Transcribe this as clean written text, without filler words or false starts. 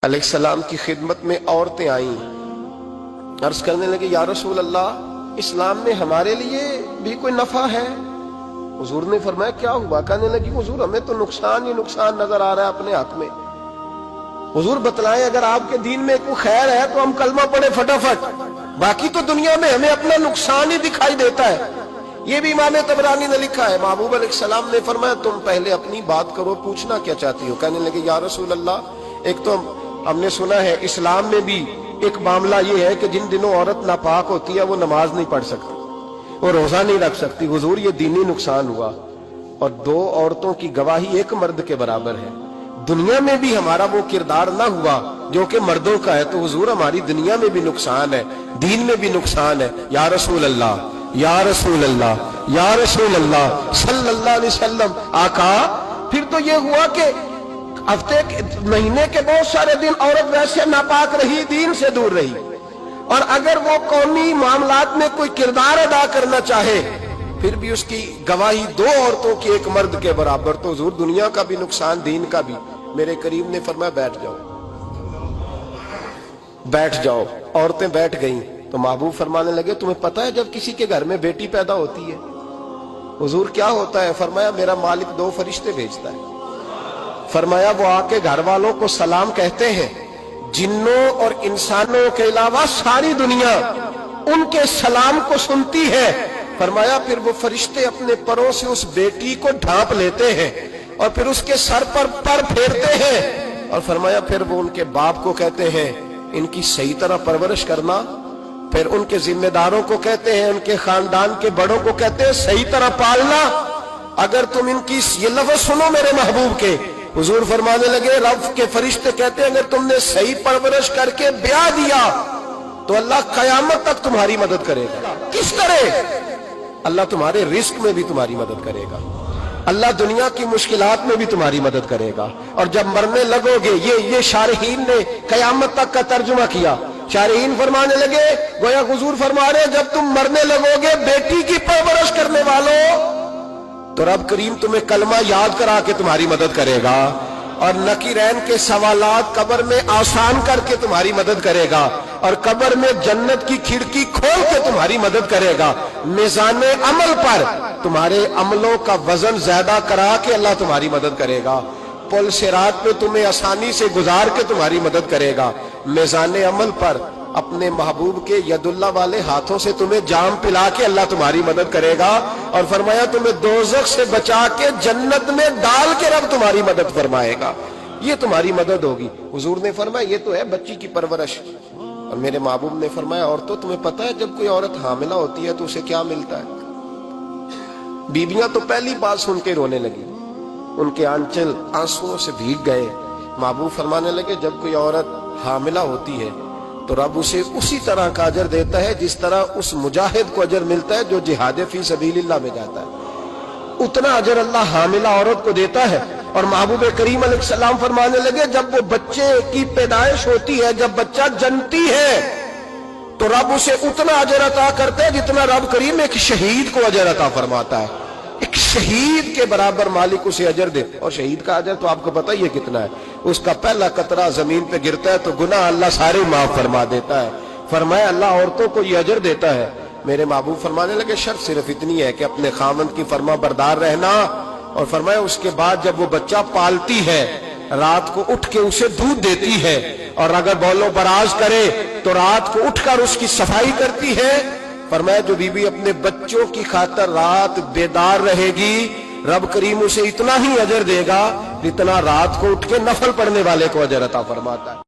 अलैहिस्सलाम की खिदमत में औरतें आईं, अर्ज करने लगे या रसूल अल्लाह, इस्लाम में हमारे लिए भी कोई नफा है? हुजूर ने फरमाया क्या हुआ? कहने लगी हुजूर हमें तो नुकसान ही नुकसान नजर आ रहा है अपने हक में। हुजूर बतलाएं अगर आपके दीन में कोई खैर है तो हम कलमा पढ़े फटाफट, बाकी तो दुनिया में हमें अपना नुकसान ही दिखाई देता है। ये भी इमाम तबरानी ने लिखा है। महबूब अलैहिस्सलाम ने फरमाया तुम पहले अपनी बात करो, पूछना क्या चाहती हो? कहने लगे या रसूल अल्लाह, एक तो हमने सुना है इस्लाम में भी एक मामला ये है कि जिन दिनों औरत नापाक होती है वो नमाज नहीं पढ़ सकती, वो रोजा नहीं रख सकती। हुजूर ये दीनी नुकसान हुआ, और दो औरतों की गवाही एक मर्द के बराबर है। दुनिया में भी हमारा वो किरदार ना हुआ जो कि मर्दों का है, तो हुजूर हमारी दुनिया में भी नुकसान है, दीन में भी नुकसान है। या रसूल अल्लाह, या रसूल अल्लाह, या रसूल अल्लाह सल्लल्लाहु अलैहि वसल्लम। आका फिर तो ये हुआ कि हफ्ते महीने के बहुत सारे दिन औरत वैसे नापाक रही, दीन से दूर रही, और अगर वो कौमी मामलात में कोई किरदार अदा करना चाहे फिर भी उसकी गवाही दो औरतों की एक मर्द के बराबर, तो हुजूर दुनिया का भी नुकसान दीन का भी। मेरे करीब ने फरमाया बैठ जाओ, बैठ जाओ। औरतें बैठ गईं तो महबूब फरमाने लगे तुम्हें पता है जब किसी के घर में बेटी पैदा होती है हुजूर क्या होता है? फरमाया मेरा मालिक दो फरिश्ते भेजता है। फरमाया वो आके घर वालों को सलाम कहते हैं, जिन्नों और इंसानों के अलावा सारी दुनिया उनके सलाम को सुनती है। फरमाया फिर वो फरिश्ते अपने परों से उस बेटी को ढांप लेते हैं और फिर उसके सर पर फेरते हैं, और फरमाया फिर वो उनके बाप को कहते हैं इनकी सही तरह परवरिश करना। फिर उनके जिम्मेदारों को कहते हैं, उनके खानदान के बड़ों को कहते हैं सही तरह पालना। अगर तुम इनकी ये लफ्ज सुनो मेरे महबूब के, हुजूर फरमाने लगे रब के फरिश्ते कहते हैं अगर तुमने सही परवरिश करके ब्याह दिया तो अल्लाह कयामत तक तुम्हारी मदद करेगा। किस तरह? अल्लाह तुम्हारे रिस्क में भी तुम्हारी मदद करेगा, अल्लाह दुनिया की मुश्किलात में भी तुम्हारी मदद करेगा। और जब मरने लगोगे, ये शारहीन ने कयामत तक का तर्जुमा किया। शारहीन फरमाने लगे गोया हुजूर फरमा रहे जब तुम मरने लगोगे बेटी की परवरिश करने वालों, तो रब करीम तुम्हें कलमा याद करा के तुम्हारी मदद करेगा, और नकीरैन के सवालात कब्र में आसान करके तुम्हारी मदद करेगा, और कब्र में जन्नत की खिड़की खोल के तुम्हारी मदद करेगा। मीज़ाने अमल पर तुम्हारे अमलों का वजन ज्यादा करा के अल्लाह तुम्हारी मदद करेगा। पुल सिरात पे तुम्हें आसानी से गुजार के तुम्हारी मदद करेगा। मीज़ाने अमल पर अपने महबूब के यदुल्ला वाले हाथों से तुम्हें जाम पिला के अल्लाह तुम्हारी मदद करेगा, और फरमाया तुम्हें दोज़ख से बचा के जन्नत में डाल के रब तुम्हारी मदद फरमाएगा। ये तुम्हारी मदद होगी। हुजूर ने फरमाया ये तो है बच्ची की परवरिश, और मेरे महबूब ने फरमाया और तो तुम्हें पता है जब कोई औरत हामिला होती है तो उसे क्या मिलता है? बीबियां तो पहली बात सुन के रोने लगी, उनके आंचल आंसुओं से भीग गए। महबूब फरमाने लगे जब कोई औरत हामिला होती है तो रब उसे उसी तरह का अजर देता है जिस तरह उस मुजाहिद को अजर मिलता है जो जिहाद फी सबीलिल्लाह में जाता है, उतना अजर अल्लाह हामिला औरत को देता है। और महबूब करीम अलैहिस्सलाम फरमाने लगे जब वो बच्चे की पैदाइश होती है, जब बच्चा जन्मती है, तो रब उसे उतना अजर अता करता है जितना रब करीम एक शहीद को अजर अता फरमाता है। एक शहीद के बराबर मालिक उसे अजर दे। और शहीद का अजर तो आपको पता ही है कितना है, उसका पहला कतरा जमीन पे गिरता है तो गुनाह अल्लाह सारे माफ फरमा देता है। फरमाया अल्लाह औरतों को ये अजर देता है। मेरे महबूब फरमाने लगे शर्त सिर्फ इतनी है कि अपने खामंद की फरमा बरदार रहना, और फरमाया उसके बाद जब वो बच्चा पालती है रात को उठ के उसे दूध देती है, और अगर बौलो बराज करे तो रात को उठकर उसकी सफाई करती है। फरमाया जो बीबी अपने बच्चों की खातिर रात बेदार रहेगी रब करीम उसे इतना ही अजर देगा जितना रात को उठ के नफल पढ़ने वाले को अजर अता फरमाता है।